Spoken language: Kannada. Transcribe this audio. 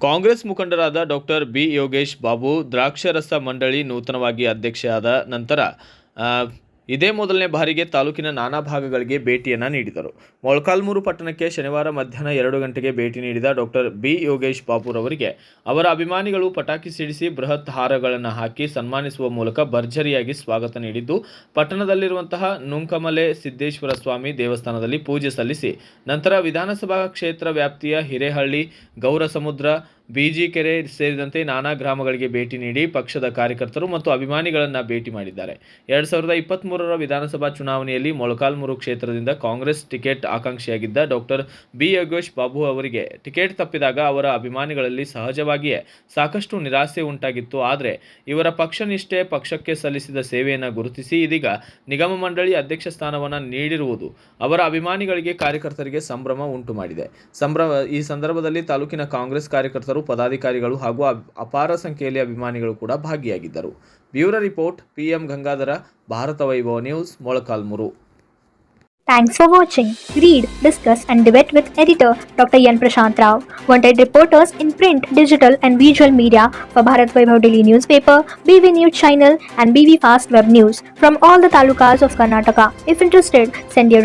ಕಾಂಗ್ರೆಸ್ ಮುಖಂಡರಾದ ಡಾಕ್ಟರ್ ಬಿ ಯೋಗೇಶ್ ಬಾಬು ದ್ರಾಕ್ಷರಸ ಮಂಡಳಿ ನೂತನವಾಗಿ ಅಧ್ಯಕ್ಷೆಯಾದ ನಂತರ ಇದೇ ಮೊದಲನೇ ಬಾರಿಗೆ ತಾಲೂಕಿನ ನಾನಾ ಭಾಗಗಳಿಗೆ ಭೇಟಿಯನ್ನು ನೀಡಿದರು. ಮೊಳಕಾಲ್ಮೂರು ಪಟ್ಟಣಕ್ಕೆ ಶನಿವಾರ ಮಧ್ಯಾಹ್ನ 2 ಗಂಟೆಗೆ ಭೇಟಿ ನೀಡಿದ ಡಾಕ್ಟರ್ ಬಿ ಯೋಗೇಶ್ ಬಾಬುರವರಿಗೆ ಅವರ ಅಭಿಮಾನಿಗಳು ಪಟಾಕಿ ಸಿಡಿಸಿ ಬೃಹತ್ ಹಾರಗಳನ್ನು ಹಾಕಿ ಸನ್ಮಾನಿಸುವ ಮೂಲಕ ಭರ್ಜರಿಯಾಗಿ ಸ್ವಾಗತ ನೀಡಿದ್ದು, ಪಟ್ಟಣದಲ್ಲಿರುವಂತಹ ನುಂಕಮಲೆ ಸಿದ್ದೇಶ್ವರ ಸ್ವಾಮಿ ದೇವಸ್ಥಾನದಲ್ಲಿ ಪೂಜೆ ಸಲ್ಲಿಸಿ ನಂತರ ವಿಧಾನಸಭಾ ಕ್ಷೇತ್ರ ವ್ಯಾಪ್ತಿಯ ಹಿರೇಹಳ್ಳಿ, ಗೌರಸಮುದ್ರ, ಬಿಜಿಕೆರೆ ಸೇರಿದಂತೆ ನಾನಾ ಗ್ರಾಮಗಳಿಗೆ ಭೇಟಿ ನೀಡಿ ಪಕ್ಷದ ಕಾರ್ಯಕರ್ತರು ಮತ್ತು ಅಭಿಮಾನಿಗಳನ್ನು ಭೇಟಿ ಮಾಡಿದ್ದಾರೆ. 2023ರ ವಿಧಾನಸಭಾ ಚುನಾವಣೆಯಲ್ಲಿ ಮೊಳಕಾಲ್ಮೂರು ಕ್ಷೇತ್ರದಿಂದ ಕಾಂಗ್ರೆಸ್ ಟಿಕೆಟ್ ಆಕಾಂಕ್ಷಿಯಾಗಿದ್ದ ಡಾಕ್ಟರ್ ಬಿ ಯೋಗೇಶ್ ಬಾಬು ಅವರಿಗೆ ಟಿಕೆಟ್ ತಪ್ಪಿದಾಗ ಅವರ ಅಭಿಮಾನಿಗಳಲ್ಲಿ ಸಹಜವಾಗಿಯೇ ಸಾಕಷ್ಟು ನಿರಾಸೆ ಉಂಟಾಗಿತ್ತು. ಆದರೆ ಇವರ ಪಕ್ಷ ನಿಷ್ಠೆ, ಪಕ್ಷಕ್ಕೆ ಸಲ್ಲಿಸಿದ ಸೇವೆಯನ್ನು ಗುರುತಿಸಿ ಇದೀಗ ನಿಗಮ ಮಂಡಳಿ ಅಧ್ಯಕ್ಷ ಸ್ಥಾನವನ್ನು ನೀಡಿರುವುದು ಅವರ ಅಭಿಮಾನಿಗಳಿಗೆ, ಕಾರ್ಯಕರ್ತರಿಗೆ ಸಂಭ್ರಮ ಉಂಟು ಮಾಡಿದೆ. ಈ ಸಂದರ್ಭದಲ್ಲಿ ತಾಲೂಕಿನ ಕಾಂಗ್ರೆಸ್ ಕಾರ್ಯಕರ್ತರು, ಪದಾಧಿಕಾರಿಗಳು ಹಾಗೂ ಅಪಾರ ಸಂಖ್ಯೆಯಲ್ಲಿ ಅಭಿಮಾನಿಗಳು ಕೂಡ ಭಾಗಿಯಾಗಿದ್ದರು. Bureau report, PM Gangadhara, Bharatha Vaibhava news, Molakalmuru. Thanks for watching. Read, discuss and debate with editor Dr. Yan Prashant Rao. Wanted reporters in print, digital and visual media for Bharat Vaibhav Daily Newspaper, BV News Channel and BV Fast Web News from all the talukas of Karnataka. If interested, send your